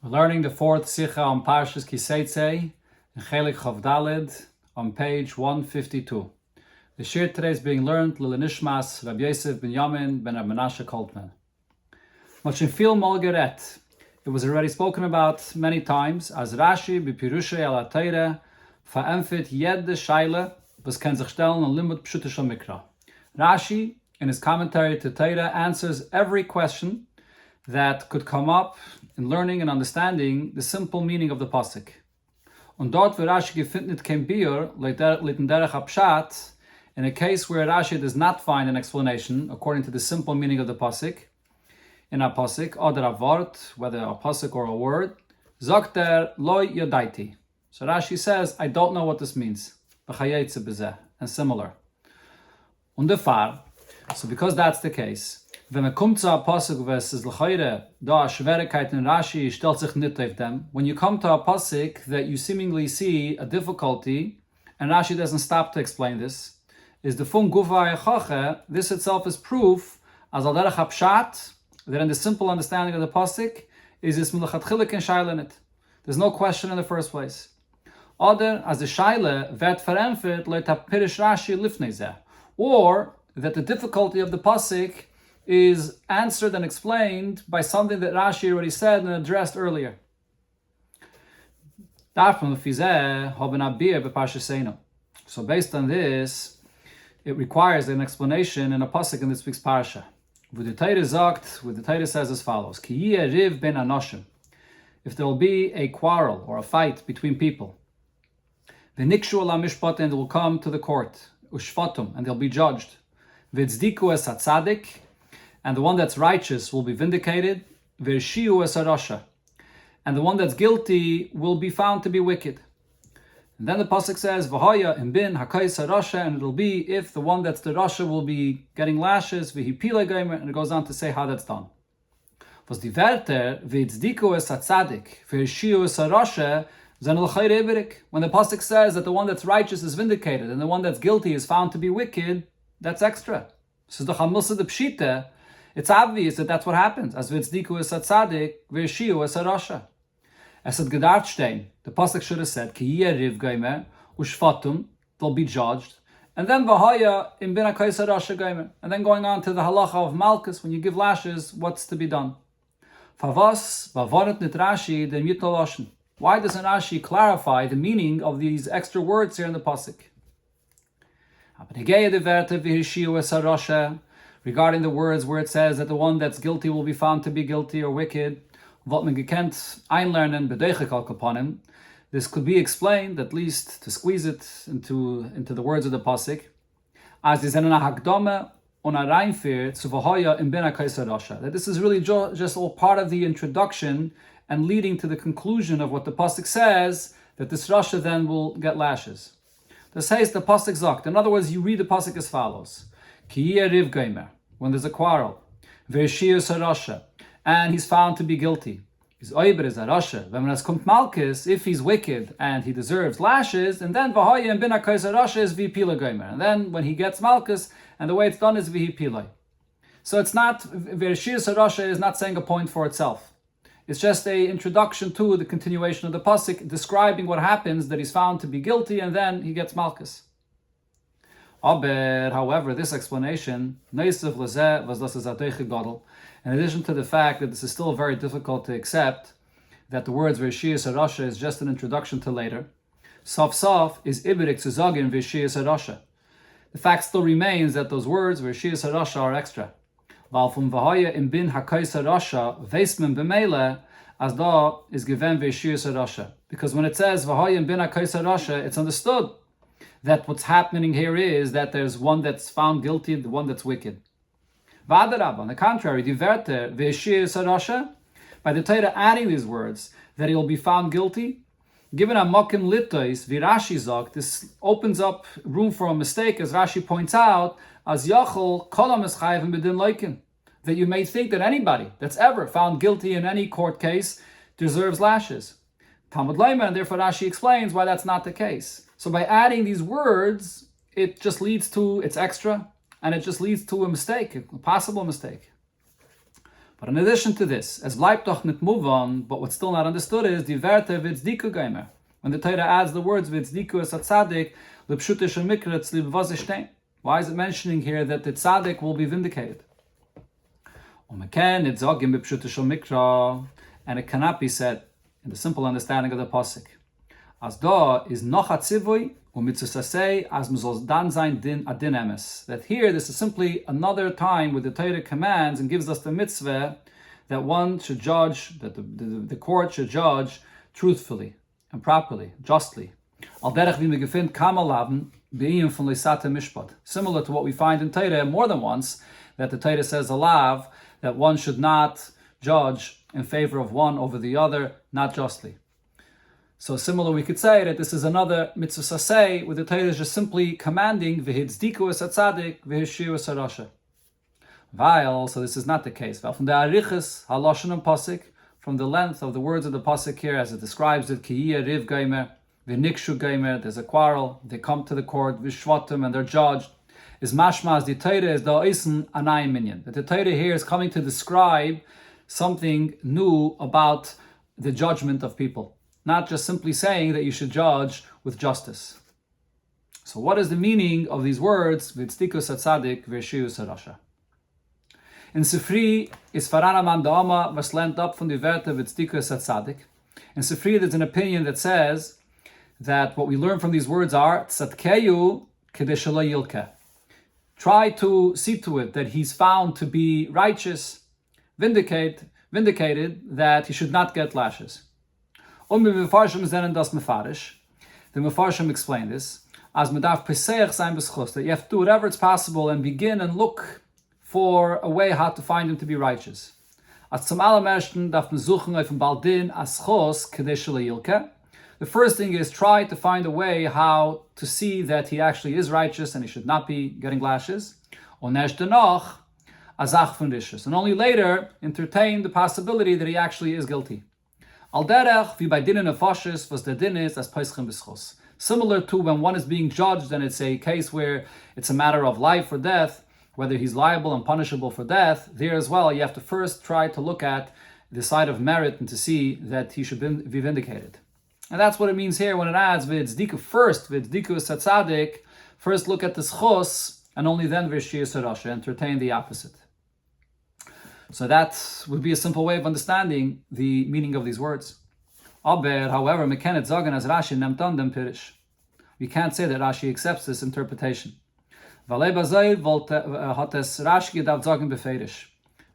We're learning the fourth Sikha on Parshas Teitzei in Chelek Chav Daled on page 152. The shir today is being learned Lil Nishmas Rabbi Yosef ben Yamin ben Menashe Koltman. Mochinfil Molgeret. It was already spoken about many times as Rashi b'Pirushay al Teire verempfet jede Shaila was kann sich stellen an limud pshuta shel mikra. Rashi in his commentary to Teire answers every question that could come up in learning and understanding the simple meaning of the pasuk. Und dort wo Rashi gefindet kein Biur liten derech apshat, in a case where Rashi does not find an explanation according to the simple meaning of the pasuk, in a pasuk, oder a wort, whether a pasuk or a word, sagt lo yodaiti. So Rashi says, I don't know what this means. B'chayetze b'zeh, and similar. Und so because that's the case, when man kommt zu a pasuk, was is l'chayre, da a schwerigkeit in Rashi stellt sich nicht auf dem. When you come to a pasuk that you seemingly see a difficulty, and Rashi doesn't stop to explain this, is the fun gufa echache, this itself is proof, as al derech hapshat, that in the simple understanding of the pasuk, is this milachatchilik and shaila in it. There's no question in the first place. Other, as the shaila, vet verempfet, leit ha-pirish Rashi lifnei zeh. Or, that the difficulty of the pasuk is answered and explained by something that Rashi already said and addressed earlier. So based on this, it requires an explanation in a pasuk in this week's parasha. With the Teitzei says as follows: if there will be a quarrel or a fight between people, and they will come to the court, and they'll be judged. And the one that's righteous will be vindicated, and the one that's guilty will be found to be wicked. And then the pasuk says, and it'll be if the one that's the rasha will be getting lashes, and it goes on to say how that's done. When the pasuk says that the one that's righteous is vindicated, and the one that's guilty is found to be wicked, that's extra. So the Chamilsa de Pshita, it's obvious that that's what happens. As v'tzdiku es atzadik, v'yeshiu es harasha. As it gedarft stein, the pasuk should have said, ki yeriv geimer, ushfatum, they'll be judged. And then v'haya im bin hakais harasha geimer. And then going on to the halacha of Malkus, when you give lashes, what's to be done? Favas, v'avonet nit Rashi, den yitoloshen. Why doesn't Rashi clarify the meaning of these extra words here in the pasuk? Regarding the words where it says that the one that's guilty will be found to be guilty or wicked, this could be explained, at least to squeeze it into the words of the pasuk, as that this is really just all part of the introduction and leading to the conclusion of what the pasuk says, that this rasha then will get lashes. This says the pasuk sagt. In other words, you read the pasuk as follows: Ki yeriv geimer, when there's a quarrel, v'yeshius harasha, and he's found to be guilty. He's oiber is harasha. When es kommt malchus, if he's wicked and he deserves lashes, and then v'hayim bin hakais harasha is v'hipila geimer. And then when he gets malchus, and the way it's done is v'hipila. So it's not v'yeshius harasha is not saying a point for itself. It's just an introduction to the continuation of the pasuk, describing what happens, that he's found to be guilty, and then he gets malchus. However, this explanation, in addition to the fact that this is still very difficult to accept, that the words V'yeshius harasha is just an introduction to later, Sof is Ibirik Zuzagin V'yeshius harasha. The fact still remains that those words V'yeshius harasha are extra. Valfum v'haya im bin hakais harasha veismen b'meile as da is given v'yeshius harasha. Because when it says v'haya im bin hakais harasha, it's understood that what's happening here is that there's one that's found guilty and the one that's wicked. V'adarab, on the contrary, diverte v'yeshius harasha, by the Torah adding these words that he will be found guilty, given a mokim litois v'Rashi zog, this opens up room for a mistake, as Rashi points out, as yachol kolam es chayvim b'din loikin, that you may think that anybody that's ever found guilty in any court case deserves lashes. Talmud Leimer, and therefore Rashi explains why that's not the case. So by adding these words, it just leads to, it's extra, and it just leads to a mistake, a possible mistake. But in addition to this, es bleibt doch nicht move on, but what's still not understood is die Werte v'tzdiku geimer. When the Torah adds the words v'tzdiku es atzadik, l'pshute shel mikra tzli b'vaz ishtein. Why is it mentioning here that the tzaddik will be vindicated? And it cannot be said in the simple understanding of the pasuk. As da is noch a tzivui u'mitzusasei as mizos dan zayin din adin emes. That here this is simply another time where the Torah commands and gives us the mitzvah that one should judge, that the court should judge truthfully and properly, justly. Al derech wie me gefind kamalaven be'iyim von leisate mishpat. Similar to what we find in Torah more than once, that the Torah says alav that one should not judge in favor of one over the other, not justly. So similar, we could say that this is another mitzvah saseh, where the Torah is just simply commanding v'hitzdiko es atzadik v'hishiu es harasha. While, so this is not the case. From the arichas haloshen and pasuk, from the length of the words of the pasuk here, as it describes it, kiyeh riv geimer v'nikshu geimer, there's a quarrel, they come to the court, v'shvatim, and they're judged. Is mashma as the Torah is the oisen anayim minyan. That the Torah here is coming to describe something new about the judgment of people. Not just simply saying that you should judge with justice. So what is the meaning of these words? V'tzdikus atzadik v'yeshius harasha. In Sifri is farana man da'ama was lent up from the Werte v'tzdikus atzadik. In Sifri there's an opinion that says that what we learn from these words are tzadkeyu kedei shelo yilkeh. Try to see to it that he's found to be righteous, vindicated that he should not get lashes. The Mefarshim explain this as medaf peseach sein b'schus, that you have to do whatever it's possible and begin and look for a way how to find him to be righteous. As zum allerersten darf man suchen auf dem Baldin as chos kedei shelo yilkeh. The first thing is try to find a way how to see that he actually is righteous and he should not be getting lashes. And only later entertain the possibility that he actually is guilty. Al derech wie bei dinnen nefashis was der din is as peischem b'schos. Similar to when one is being judged and it's a case where it's a matter of life or death, whether he's liable and punishable for death, there as well you have to first try to look at the side of merit and to see that he should be vindicated. And that's what it means here when it adds v'tzdiku first, v'tzdiku satzadik, first look at the schos, and only then v'shiyus harasha, entertain the opposite. So that would be a simple way of understanding the meaning of these words. Aber, however, me kenet sagen as Rashi nemt an dem pirish. We can't say that Rashi accepts this interpretation. V'alei bazayir hat es Rashi gedacht sagen befeirish.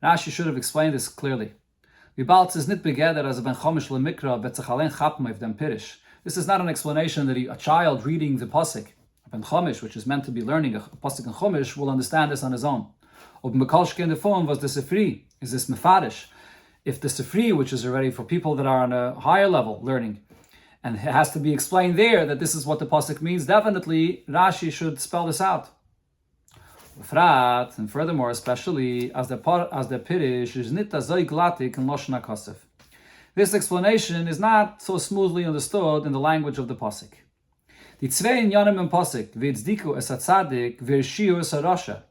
Rashi should have explained this clearly. This is not an explanation that a child reading the pasuk, ben chomish, which is meant to be learning a pasuk in chomish, will understand this on his own. In the form was the sifri, is this mefarish. If the sifri, which is already for people that are on a higher level learning, and it has to be explained there that this is what the pasuk means, definitely Rashi should spell this out. And furthermore, especially as the pirish is nit azay glatik in lashon hakasef. This explanation is not so smoothly understood in the language of the pasuk. The tzvei inyanim in pasuk v'tzdiku es atzadik v'yeshiu es harasha.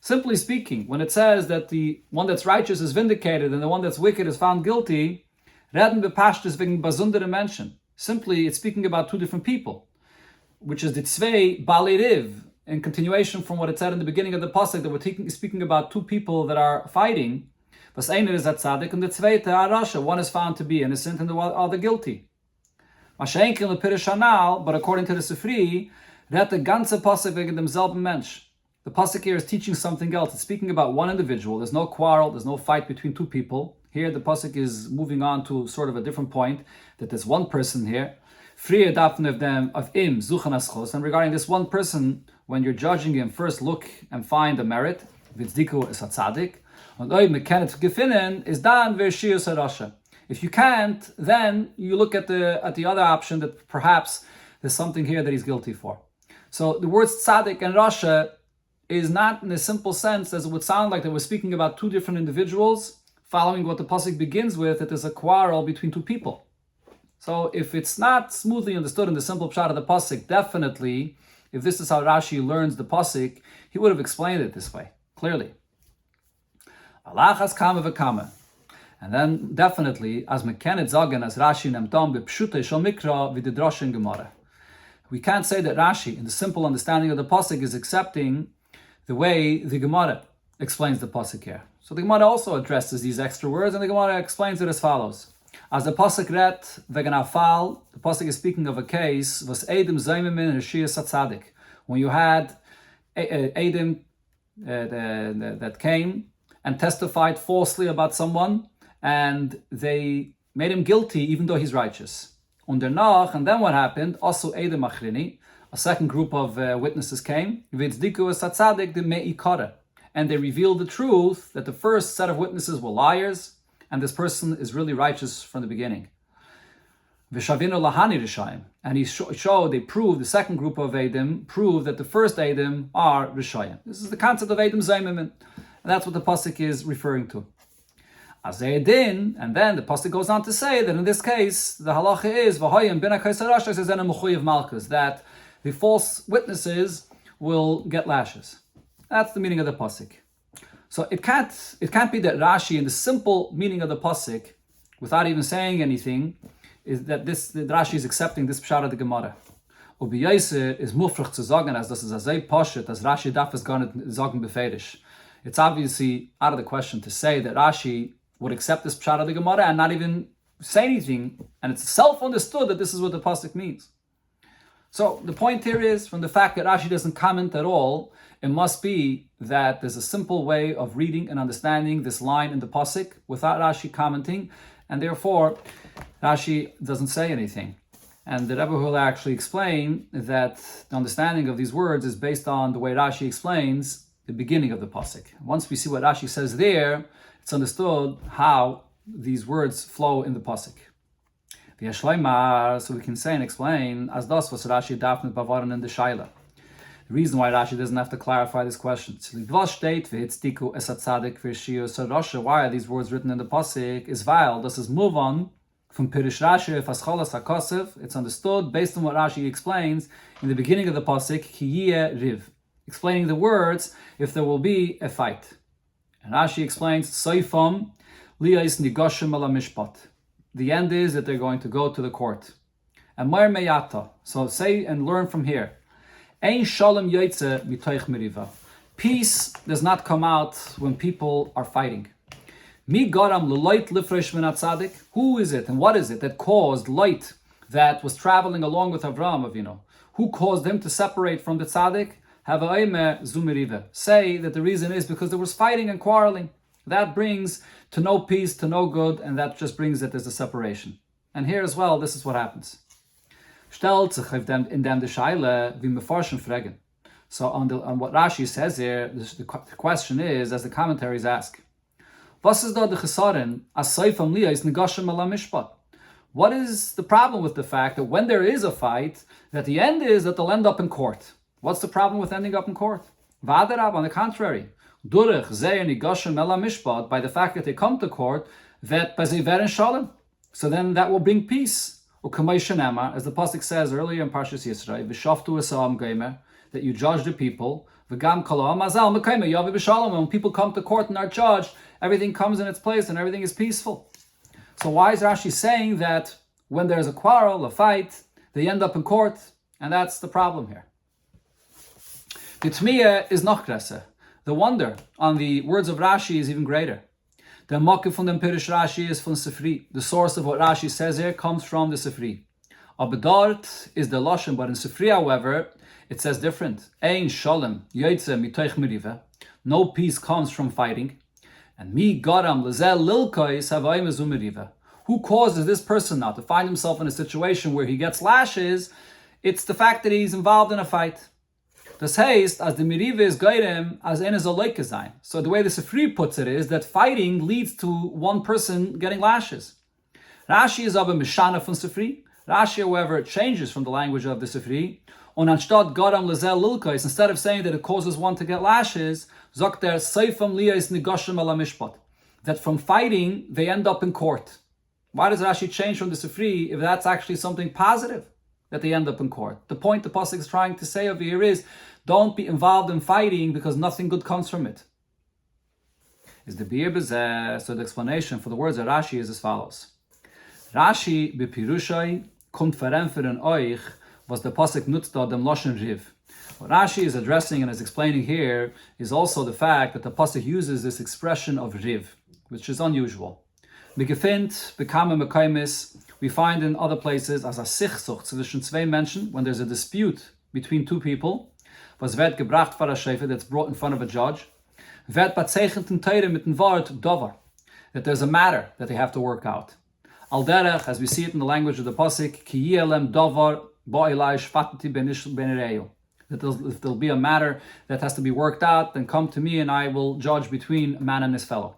Simply speaking, when it says that the one that's righteous is vindicated and the one that's wicked is found guilty, reden bepashtus wegen besondere Menschen. Simply, it's speaking about two different people, which is the tzvei balei riv. In continuation from what it said in the beginning of the pasuk, that we're speaking about two people that are fighting. Was einer is tzaddik and the zweite harasha. One is found to be innocent and the other guilty. But according to the Sifri, that the ganze pasuk wegen demselben Mensch. The pasuk here is teaching something else. It's speaking about one individual. There's no quarrel. There's no fight between two people. Here the pasuk is moving on to sort of a different point, that there's one person here. And regarding this one person, when you're judging him, first look and find the merit. V'tzdiku es hatzadik. If you can't, then you look at the other option that perhaps there's something here that he's guilty for. So the words tzaddik and rasha is not in a simple sense as it would sound like that we're speaking about two different individuals, following what the pasuk begins with, that there's a quarrel between two people. So if it's not smoothly understood in the simple pshat of the pasuk, definitely, if this is how Rashi learns the pasuk, he would have explained it this way, clearly. Alachas kama v'kama. And then definitely, as mekanet zagen as Rashi nimmt an b'pshutei shel mikra v'de droshin gemara. We can't say that Rashi, in the simple understanding of the pasuk, is accepting the way the Gemara explains the pasuk here. So the Gemara also addresses these extra words, and the Gemara explains it as follows. As the pasuk read, wegen afal, the pasuk is speaking of a case, was Eidim zaymemin hashiyas atzadik. When you had Eidim that came and testified falsely about someone, and they made him guilty even though he's righteous. And then what happened? Also Eidim achrini, a second group of witnesses came, and they revealed the truth that the first set of witnesses were liars, and this person is really righteous from the beginning. And they proved, the second group of Eidim proved that the first Eidim are Rishayim. This is the concept of Eidim Zaymimin, and that's what the pasuk is referring to. As Eidim, and then the pasuk goes on to say that in this case, the halacha is that the false witnesses will get lashes. That's the meaning of the pasuk. So it can't be that Rashi, in the simple meaning of the pasuk, without even saying anything, is that Rashi is accepting this pshat of the Gemara. Ubiyase is mufrach zu sagen, as das is a sehr poshet, as Rashi darf es gar nicht sagen befehlisch. It's obviously out of the question to say that Rashi would accept this pshat of the Gemara and not even say anything, and it's self-understood that this is what the pasuk means. So the point here is, from the fact that Rashi doesn't comment at all, it must be that there's a simple way of reading and understanding this line in the pasuk without Rashi commenting, and therefore Rashi doesn't say anything. And the Rebbe will actually explain that the understanding of these words is based on the way Rashi explains the beginning of the pasuk. Once we see what Rashi says there, it's understood how these words flow in the pasuk. So we can say and explain, as das was Rashi dafnet bavaran in the shaila. The reason why Rashi doesn't have to clarify this question, why are these words written in the pasuk, is weil, das is move on from Pirish Rashi, Fascholas HaKosev. It's understood based on what Rashi explains in the beginning of the pasuk, Ki Riv, explaining the words if there will be a fight. And Rashi explains, Soifam Liyais Nigoshim ala Mishpat. The end is that they're going to go to the court. And Mar Meyata. So say and learn from here. Ein Shalom Yotze Mitoich Meriva. Peace does not come out when people are fighting. Mi Garam Leloit Lifresh Min Atzadik. Who is it and what is it that caused Light that was traveling along with Avraham Avinu? Who caused him to separate from the Tzadik? Hava Zumeriva. Say that the reason is because there was fighting and quarreling. That brings to no peace, to no good, and that just brings that there's a separation. And here as well, this is what happens. So on what Rashi says here, the question is, as the commentaries ask, what is the problem with the fact that when there is a fight, that the end is that they'll end up in court? What's the problem with ending up in court? On the contrary, by the fact that they come to court, so then that will bring peace. As the pasuk says earlier in Parshas Yisrael, that you judge the people. When people come to court and are judged, everything comes in its place and everything is peaceful. So why is Rashi saying that when there's a quarrel, a fight, they end up in court? And that's the problem here. The Tmiya is noch größer. The wonder on the words of Rashi is even greater. The Makif von dem Pirish Rashi is von Sifri. The source of what Rashi says here comes from the Sifri. Aber dort is the Lashon, but in Sifri, however, it says different. Ein shalom yotze mitoich meriva. No peace comes from fighting. And mi garam lezel lilkois havayim ezu meriva. Who causes this person now to find himself in a situation where he gets lashes? It's the fact that he's involved in a fight. Das heißt, as the meriva is geirem, as ein zoloike sein. So the way the Sifri puts it is that fighting leads to one person getting lashes. Rashi is aber mishana von Sifri. Rashi, however, changes from the language of the Sifri. Und anstatt garam lezel lilkais, instead of saying that it causes one to get lashes, sagt seifam liyais nigoshim ala mishpat. That from fighting, they end up in court. Why does Rashi change from the Sifri if that's actually something positive? That they end up in court. The point the pasuk is trying to say over here is, don't be involved in fighting because nothing good comes from it. is the Bir Bezeh. So the explanation for the words of Rashi is as follows. Rashi b'pirushai kommt verenferen euch, was the pasuk nutzt da dem Lashon Riv. What Rashi is addressing and is explaining here is also the fact that the pasuk uses this expression of Riv, which is unusual. Megefint, bekame mekaimis, we find in other places as a sichsucht zwischen zwei Menschen, when there's a dispute between two people, was wird gebracht vor a shefer, that's brought in front of a judge, wird bezeichnet in Teire mit dem Wort dover, that there's a matter that they have to work out. Al derech, as we see it in the language of the pasuk, ki yelem dover ba'ilai shvatati benireu, that if there'll be a matter that has to be worked out, then come to me and I will judge between a man and his fellow.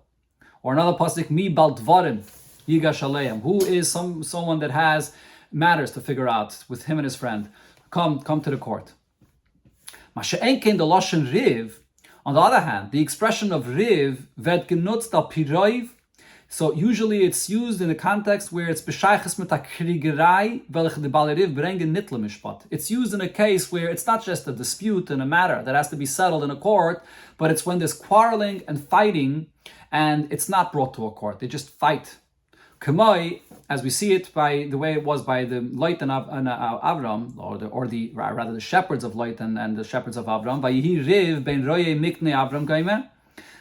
Or another pasuk, mi bal dvarim yigash aleim, who is someone that has matters to figure out with him and his friend. Come to the court. Masha'enkin the lashon riv. On the other hand, the expression of riv wird genutzt al piroiv. So usually it's used in the context where it's b'shayches mit a kriegerei welche the bal riv bringen nit lemishpat. It's used in a case where it's not just a dispute and a matter that has to be settled in a court, but it's when there's quarreling and fighting, and it's not brought to a court. They just fight. Kamoi, as we see it by the way it was by the Lot and Avram, or the shepherds of Lot and the shepherds of Avram, Vayihi riv ben roye mikne Avram gaime,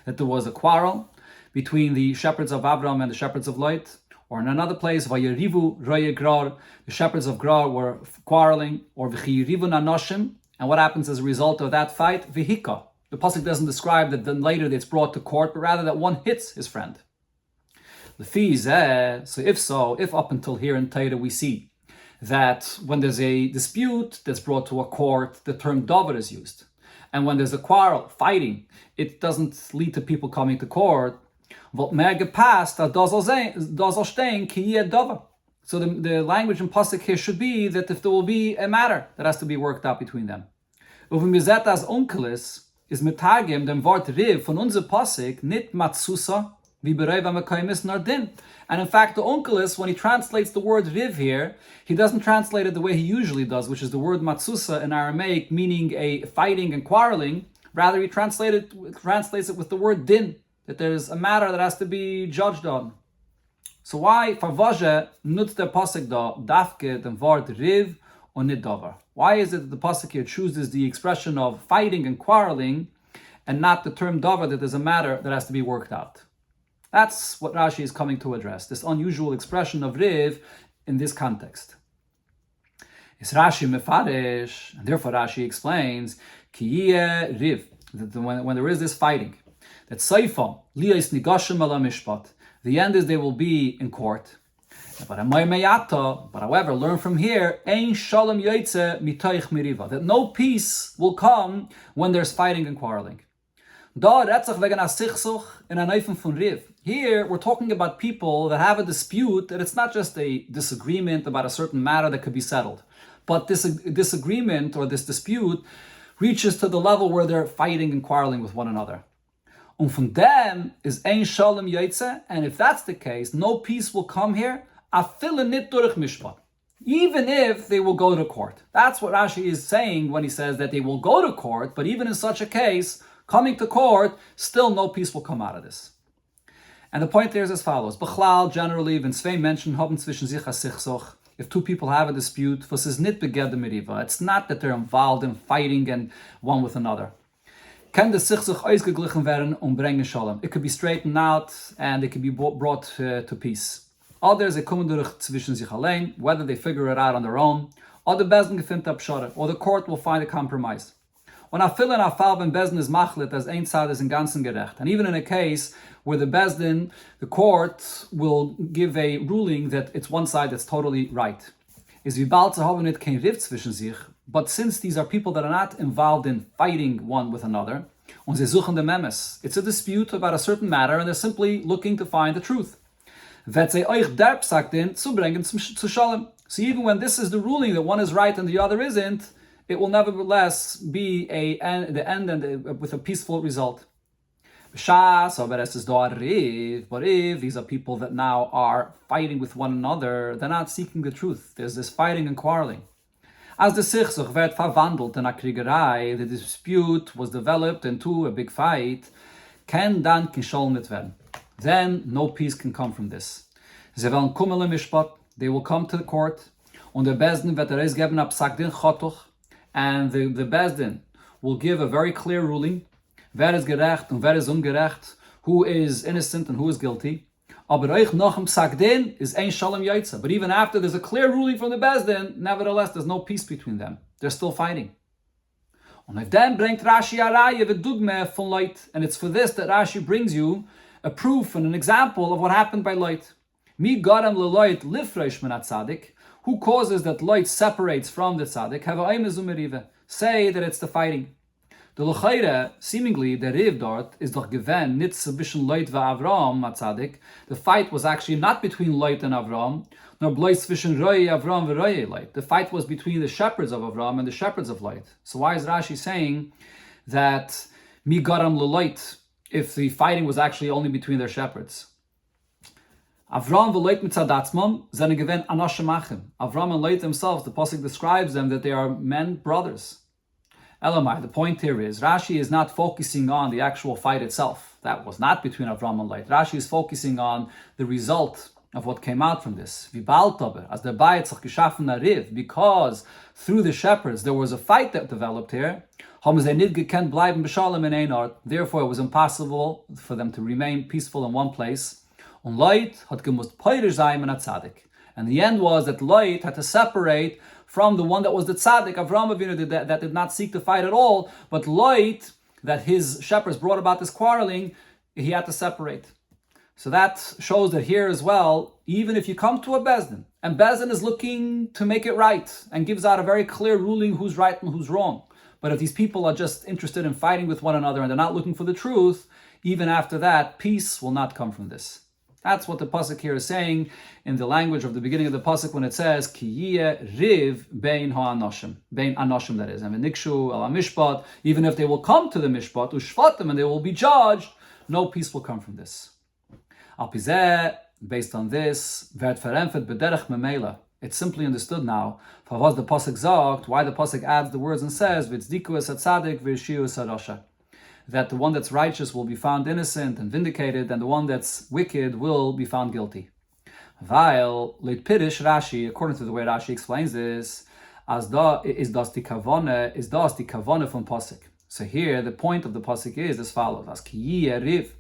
that there was a quarrel between the shepherds of Avram and the shepherds of Lot. Or in another place, Vayirivu roye grar, the shepherds of Grar were quarreling, or v'chiyirivu nanoshim, and what happens as a result of that fight? Vihika. The pasuk doesn't describe that then later it's brought to court, but rather that one hits his friend. So if up until here in Torah we see that when there's a dispute that's brought to a court, the term dover is used. And when there's a quarrel, fighting, it doesn't lead to people coming to court. So the language in pasuk here should be that if there will be a matter that has to be worked out between them. Is metagim dem Wort riv von unser pasuk nit matsusa. And in fact, the onkelos, when he translates the word riv here, he doesn't translate it the way he usually does, which is the word matsusa in Aramaic, meaning a fighting and quarreling. Rather, he translates it with the word din, that there's a matter that has to be judged on. So why farvaje nutzt der pasuk da dafke dem Wort riv or nit dover? Why is it that the pasuk here chooses the expression of fighting and quarreling and not the term dover, that there's a matter that has to be worked out? That's what Rashi is coming to address, this unusual expression of riv in this context. It's Rashi mefarish, and therefore Rashi explains, ki riv, that when there is this fighting, that seifam liyos nigashim ala mishpat, the end is they will be in court. But however, learn from here, ein shalom yoytze mitoich miriva, that no peace will come when there's fighting and quarreling. Here, we're talking about people that have a dispute, that it's not just a disagreement about a certain matter that could be settled, but this disagreement or this dispute reaches to the level where they're fighting and quarreling with one another. Und von dem is ein shalom yoytze, and if that's the case, no peace will come here, afile nit durch mishpat, even if they will go to court. That's what Rashi is saying when he says that they will go to court, but even in such a case, coming to court, still no peace will come out of this. And the point there is as follows. Bechlal, generally, when zwei Menschen haben zwischen sich a sichsoch, if two people have a dispute, was is nit beged meriva. It's not that they're involved in fighting and one with another. Can the sichsoch ausgeglichen werden bringen shalom? It could be straightened out and it could be brought to peace. Others, they kommen durch zwischen sich allein, whether they figure it out on their own, or the bezdin gefindt abschare, or the court will find a compromise. When a fill and a fall ben bezdin is machlit as ein Tzad is in ganzen gerecht. And even in a case where the bezdin, the court, will give a ruling that it's one side that's totally right. Is wie bald zu haben nicht kein Rift zwischen sich, but since these are people that are not involved in fighting one with another, und sie suchen the memes, it's a dispute about a certain matter and they're simply looking to find the truth. Wird sie euch derb sagt in, zu bringen zu shalom. So even when this is the ruling that one is right and the other isn't, it will nevertheless be the end and with a peaceful result. But if these are people that now are fighting with one another, they're not seeking the truth. There's this fighting and quarreling. As the sichsuch werd verwandelt in a kriegerei, the dispute was developed into a big fight. Ken dan kishol mit werden. Then no peace can come from this. Ze werden kommen im Mishpat, they will come to the court, und der Bezdin wird geben ab Psak-Din Chotuch, and the Bezdin will give a very clear ruling, wer ist gerecht und wer ist ungerecht, who is innocent and who is guilty. Aber euch noch im Psak-Din is ein Shalom Yaitza. But even after there's a clear ruling from the Bezdin, nevertheless there's no peace between them. They're still fighting. Und auf dem bringt Rashi a Raya v'dugme von Leut. And it's for this that Rashi brings you a proof and an example of what happened by Leut. Mi gadam leloit lifresh min atzadik. Who causes that Leut separates from the tzaddik? Have a merive. Say that it's the fighting. The L'chayre, seemingly, the Riv dort, is doch gewen, nit zwischen Leut va Avram atzadik. The fight was actually not between Leut and Avram, nor blois zwischen Roi Avram v'Roi Leut. The fight was between the shepherds of Avram and the shepherds of Leut. So why is Rashi saying that mi garam leloit if the fighting was actually only between their shepherds? Avram v'Leut mitzadatzmam zene gewen anashim achim. Avram and Leut themselves, the pasuk describes them that they are men brothers. Elamai, the point here is, Rashi is not focusing on the actual fight itself. That was not between Avram and Leut. Rashi is focusing on the result of what came out from this. As the Bayit geschaffen Riv, because through the shepherds there was a fight that developed here. Therefore, it was impossible for them to remain peaceful in one place. And the end was that Leut had to separate from the one that was the tzaddik. Avram Avinu that did not seek to fight at all, but Leut, that his shepherds brought about this quarreling, he had to separate. So that shows that here as well, even if you come to a Bezdin, and Bezdin is looking to make it right, and gives out a very clear ruling who's right and who's wrong, but if these people are just interested in fighting with one another and they're not looking for the truth, even after that, peace will not come from this. That's what the pasuk here is saying in the language of the beginning of the pasuk when it says Ki riv bein ha'anoshim, bein anoshim, that is, and v'nikshu al mishpat. Even if they will come to the mishpat ushvatim and they will be judged, no peace will come from this. Al pizeh, based on this, v'et veremphet b'derech memela. It's simply understood now. For what the pasuk sagt, why the pasuk adds the words and says v'tzdiku es atzadik v'yishiu es harasha, that the one that's righteous will be found innocent and vindicated, and the one that's wicked will be found guilty. While leit pirish Rashi, according to the way Rashi explains this, as da is das die kavane from pasuk. So here the point of the pasuk is as follows: as ki riv,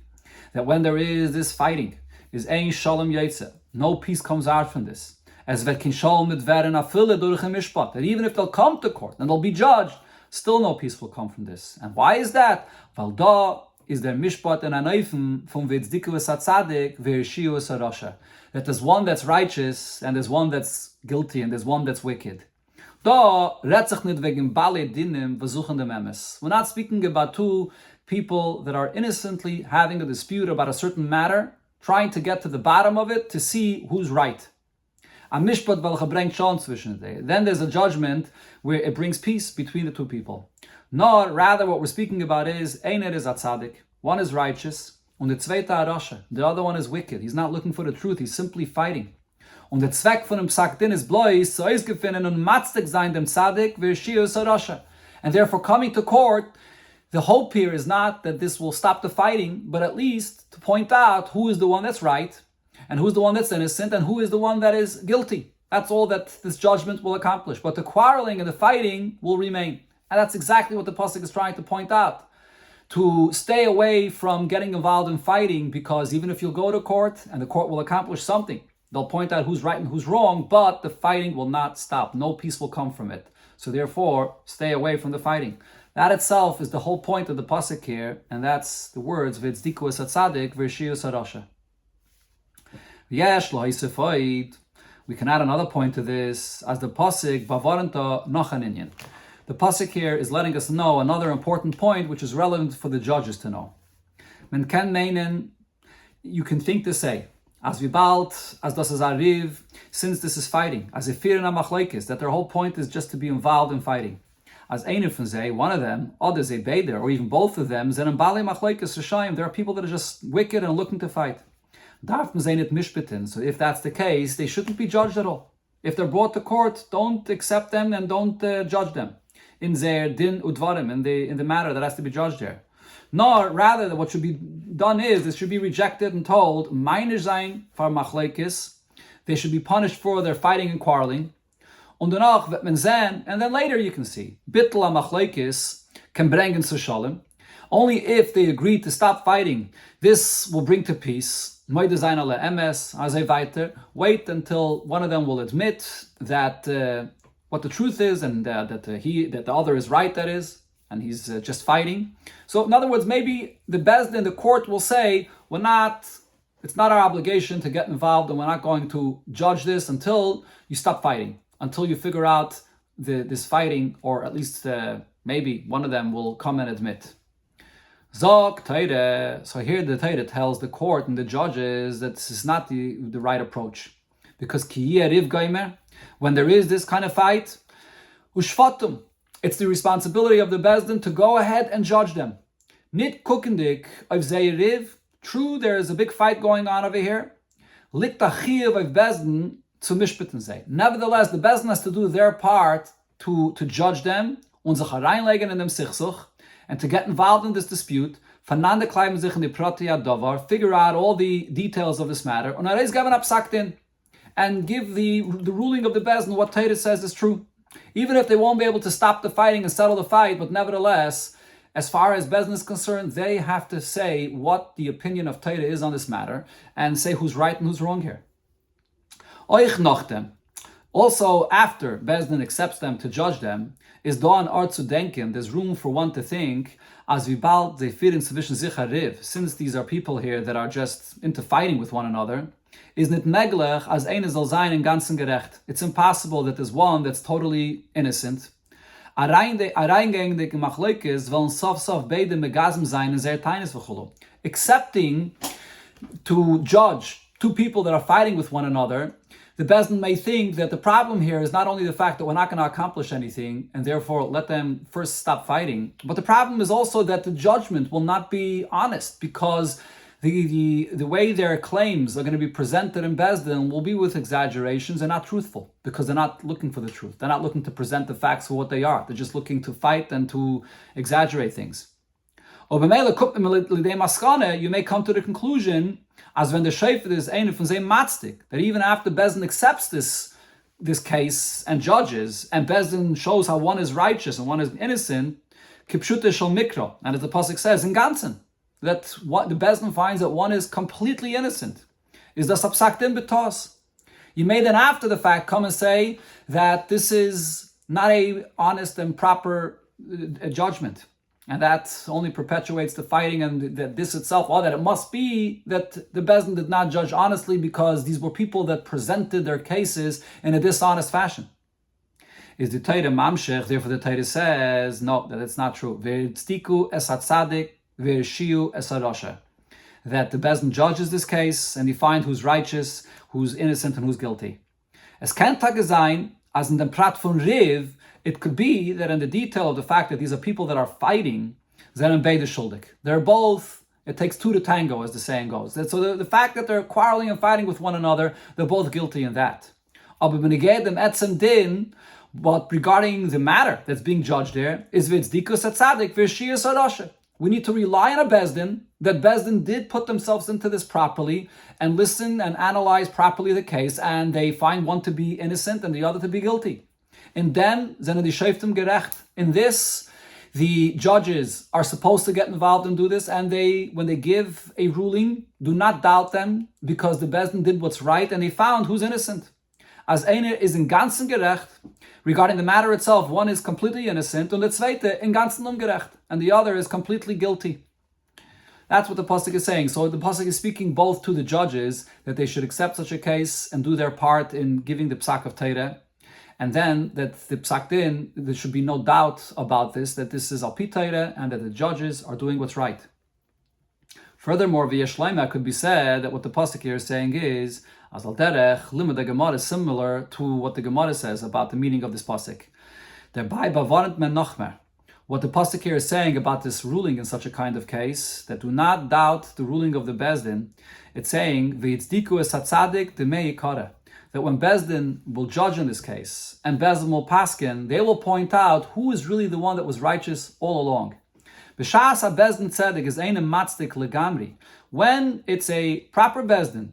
that when there is this fighting, is ein shalom yaitze, no peace comes out from this. As vekin shalom mit werden afille durch mishpat, that even if they'll come to court and they'll be judged, still no peace will come from this. And why is that? Weil da is der mishpat and anayfen from v'tzdiku es hatzadik v'yishiu es harasha. That there's one that's righteous and there's one that's guilty and there's one that's wicked. Da retzach nit wegen bale dinim versuchendem emes. We're not speaking about two people that are innocently having a dispute about a certain matter, trying to get to the bottom of it to see who's right. Then there's a judgment where it brings peace between the two people. No, rather what we're speaking about is einer is atzadik, one is righteous, und der zweite arasha, the other one is wicked. He's not looking for the truth, he's simply fighting. Und der Zweck von dem Psak-Din ist bloß zu ausgefinden und matzig sein dem Tzadik v'yishiu es harasha. And therefore coming to court, the hope here is not that this will stop the fighting, but at least to point out who is the one that's right, and who's the one that's innocent, and who is the one that is guilty. That's all that this judgment will accomplish. But the quarreling and the fighting will remain. And that's exactly what the pasuk is trying to point out. To stay away from getting involved in fighting, because even if you'll go to court, and the court will accomplish something, they'll point out who's right and who's wrong, but the fighting will not stop. No peace will come from it. So therefore, stay away from the fighting. That itself is the whole point of the pasuk here, and that's the words, v'tzdiku es hatzadik v'yishiu es harasha. Yes, we can add another point to this, as the pasuk bavaranta nachaninyan. The pasuk here is letting us know another important point, which is relevant for the judges to know. Men ken meinen, you can think to say, as vibalt, as das is ariv, since this is fighting, as if fear machlekes, that their whole point is just to be involved in fighting. As einer von sei, one of them, others a beider, or even both of them, zen bale machlekes rishayim, there are people that are just wicked and looking to fight. Darf man sein it mishpiten. So if that's the case, they shouldn't be judged at all. If they're brought to court, don't accept them and don't judge them in their din udvarim, in the matter that has to be judged there. Nor rather, that what should be done is it should be rejected and told, meine sein for machlekes. They should be punished for their fighting and quarreling. Und danach wird man sehen, and then later you can see, bittel machlekes can bringen zu shalom. Only if they agree to stop fighting, this will bring to peace. Wait until one of them will admit that what the truth is, and that the other is right. That is, and he's just fighting. So, in other words, maybe the Bezdin, the court, will say, it's not our obligation to get involved, and we're not going to judge this until you stop fighting, until you figure out this fighting, or at least maybe one of them will come and admit. Zog Teire. So here the Teire tells the court and the judges that this is not the right approach. Because when there is this kind of fight, ushfatum, it's the responsibility of the Bezdin to go ahead and judge them. Nit kukendik of Zayriv. True, there is a big fight going on over here. Liktachiv of Bezdin to mishpiten say. Nevertheless, the Bezdin has to do their part to judge them, und sich hereinlegen in dem Sichsuch, and to get involved in this dispute, figure out all the details of this matter, and give the ruling of the Bezdin what Teitzei says is true. Even if they won't be able to stop the fighting and settle the fight, but nevertheless, as far as Bezdin is concerned, they have to say what the opinion of Teitzei is on this matter, and say who's right and who's wrong here. Also, after Bezdin accepts them to judge them, is don art zu denken, there's room for one to think, as wie bald they fit in zwischen sich hariv, since these are people here that are just into fighting with one another, is nit meglech as eine soll sein in ganzen gerecht. It's impossible that there's one that's totally innocent. Accepting to judge two people that are fighting with one another, the Bezdin may think that the problem here is not only the fact that we're not going to accomplish anything and therefore let them first stop fighting, but the problem is also that the judgment will not be honest, because the way their claims are going to be presented in Bezdin will be with exaggerations and not truthful, because they're not looking for the truth. They're not looking to present the facts for what they are. They're just looking to fight and to exaggerate things. You may come to the conclusion, as when the Shefer is eine von seinem Matzdik, that even after Bezdin accepts this case and judges, and Bezdin shows how one is righteous and one is innocent, kipshute shel mikro, and as the pasuk says in Ganzen, that what the Bezdin finds that one is completely innocent, is das absaktin betos. You may then after the fact come and say that this is not a honest and proper judgment, and that only perpetuates the fighting, and that this itself, that it must be that the Bezdin did not judge honestly because these were people that presented their cases in a dishonest fashion. Is the Teitzei mamshech? Therefore, the Teitzei says no, that it's not true. Ve'tzdiku es hatzadik ve'shiu es harasha. That the Bezdin judges this case and they find who's righteous, who's innocent, and who's guilty. Es kann Tage sein, as in dem Prat von Riv. It could be that in the detail of the fact that these are people that are fighting, they're both, it takes two to tango, as the saying goes. So the fact that they're quarreling and fighting with one another, they're both guilty in that. But regarding the matter that's being judged there, is we need to rely on a Bezdin, that Bezdin did put themselves into this properly and listen and analyze properly the case, and they find one to be innocent and the other to be guilty. And then, in this, the judges are supposed to get involved and do this, and when they give a ruling, do not doubt them, because the Bezdin did what's right, and they found who's innocent. As eine is in ganzen gerecht, regarding the matter itself, one is completely innocent, und der zweite in ganzen ungerecht, and the other is completely guilty. That's what the pasuk is saying. So the pasuk is speaking both to the judges, that they should accept such a case and do their part in giving the psak of Teire, and then that the psak din, there should be no doubt about this, that this is al pi Teire, and that the judges are doing what's right. Furthermore, via shleima could be said that what the pasuk here is saying is, as al derech, limud the Gemara is similar to what the Gemara says about the meaning of this pasuk. Thereby bavarent men nochmer. What the pasuk here is saying about this ruling in such a kind of case, that do not doubt the ruling of the Bezdin, it's saying, v'yitzdiku es hatzadik demei yikara, that when Bezdin will judge in this case, and Bezdin will paskin, they will point out who is really the one that was righteous all along. B'shas ha-bezdin tzedek is ein matzdik legamri. When it's a proper bezdin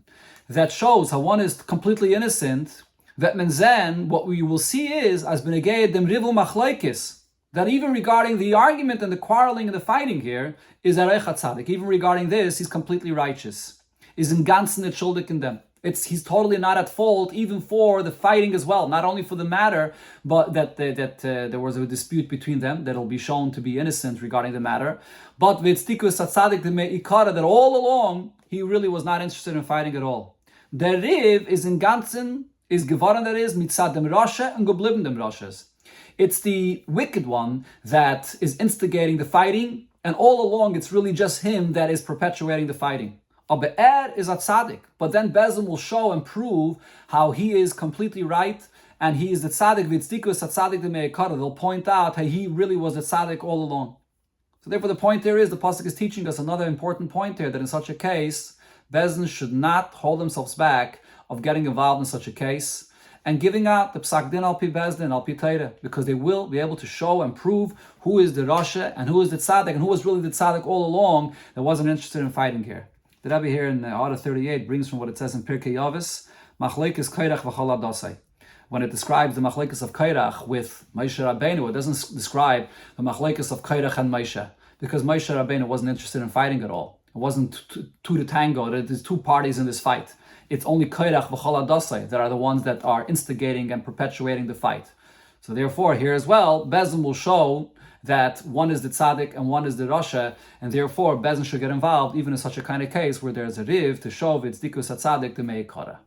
that shows how one is completely innocent, that means then what we will see is as benegei dem rivu machlokes, that even regarding the argument and the quarreling and the fighting here is Erecha Tzadik. Even regarding this, he's completely righteous. Is in ganzen et schuldig in them. He's totally not at fault, even for the fighting as well. Not only for the matter, but that there was a dispute between them that will be shown to be innocent regarding the matter. But v'tzdikus Tzadik the me'ikara, that all along he really was not interested in fighting at all. Der Riv is in ganzen, is geworden, that is mitzad dem Rasha and geblieben dem Rashas. It's the wicked one that is instigating the fighting, and all along it's really just him that is perpetuating the fighting. Aber is a tzaddik, but then Bezim will show and prove how he is completely right, and he is the tzaddik v'tzdikus tzaddik the me'ekara. They'll point out how he really was the tzaddik all along. So therefore the point there is, the pasuk is teaching us another important point here, that in such a case, Bezim should not hold themselves back of getting involved in such a case, and giving out the psak din al pi bezdin al pi Torah, because they will be able to show and prove who is the Rasha and who is the tzaddik and who was really the tzaddik all along that wasn't interested in fighting here. The Rabbi here in Order 38 brings from what it says in Pirkei Yavis, machlekes kairach v'chol adosai. When it describes the machlekes of kairach with Moshe Rabbeinu, it doesn't describe the machlekes of kairach and Moshe, because Moshe Rabbeinu wasn't interested in fighting at all. It wasn't two to tango. There's two parties in this fight. It's only kairach v'chol adosai that are the ones that are instigating and perpetuating the fight. So therefore, here as well, Bezin will show that one is the tzaddik and one is the rasha, and therefore Bezin should get involved even in such a kind of case where there's a riv to show v'tzdikus tzaddik the me'ikara.